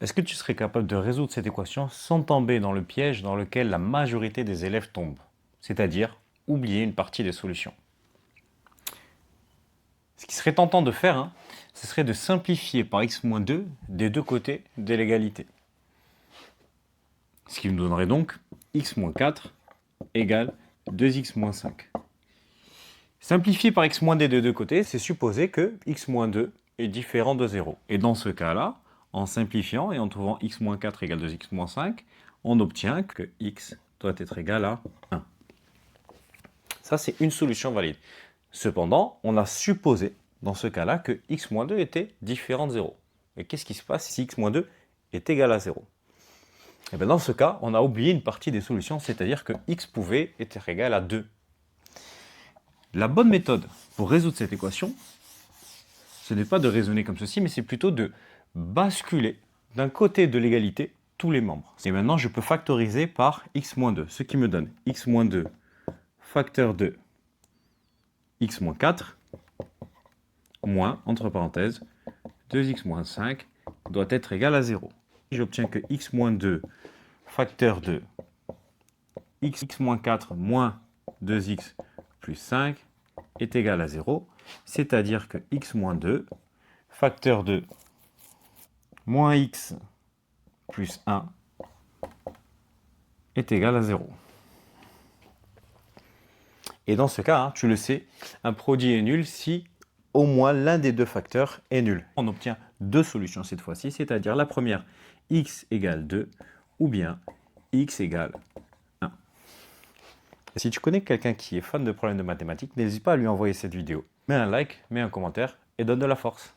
Est-ce que tu serais capable de résoudre cette équation sans tomber dans le piège dans lequel la majorité des élèves tombent? C'est-à-dire oublier une partie des solutions. Ce qui serait tentant de faire, ce serait de simplifier par x-2 des deux côtés de l'égalité. Ce qui nous donnerait donc x-4 égale 2x-5. Simplifier par x- des deux côtés, c'est supposer que x-2 est différent de 0. Et dans ce cas-là, en simplifiant et en trouvant x-4 égale 2x-5, on obtient que x doit être égal à 1. Ça, c'est une solution valide. Cependant, on a supposé, dans ce cas-là, que x-2 était différent de 0. Et qu'est-ce qui se passe si x-2 est égal à 0? Et bien dans ce cas, on a oublié une partie des solutions, c'est-à-dire que x pouvait être égal à 2. La bonne méthode pour résoudre cette équation, ce n'est pas de raisonner comme ceci, mais c'est plutôt de basculer d'un côté de l'égalité tous les membres. Et maintenant, je peux factoriser par x-2, ce qui me donne x-2 facteur de x-4 moins, entre parenthèses, 2x-5 doit être égal à 0. J'obtiens que x-2 facteur de x-4 moins 2x plus 5 est égal à 0, c'est-à-dire que x-2 facteur de moins x plus 1 est égal à 0. Et dans ce cas, tu le sais, un produit est nul si au moins l'un des deux facteurs est nul. On obtient deux solutions cette fois-ci, c'est-à-dire la première, x égale 2, ou bien x égale 1. Si tu connais quelqu'un qui est fan de problèmes de mathématiques, n'hésite pas à lui envoyer cette vidéo. Mets un like, mets un commentaire et donne de la force.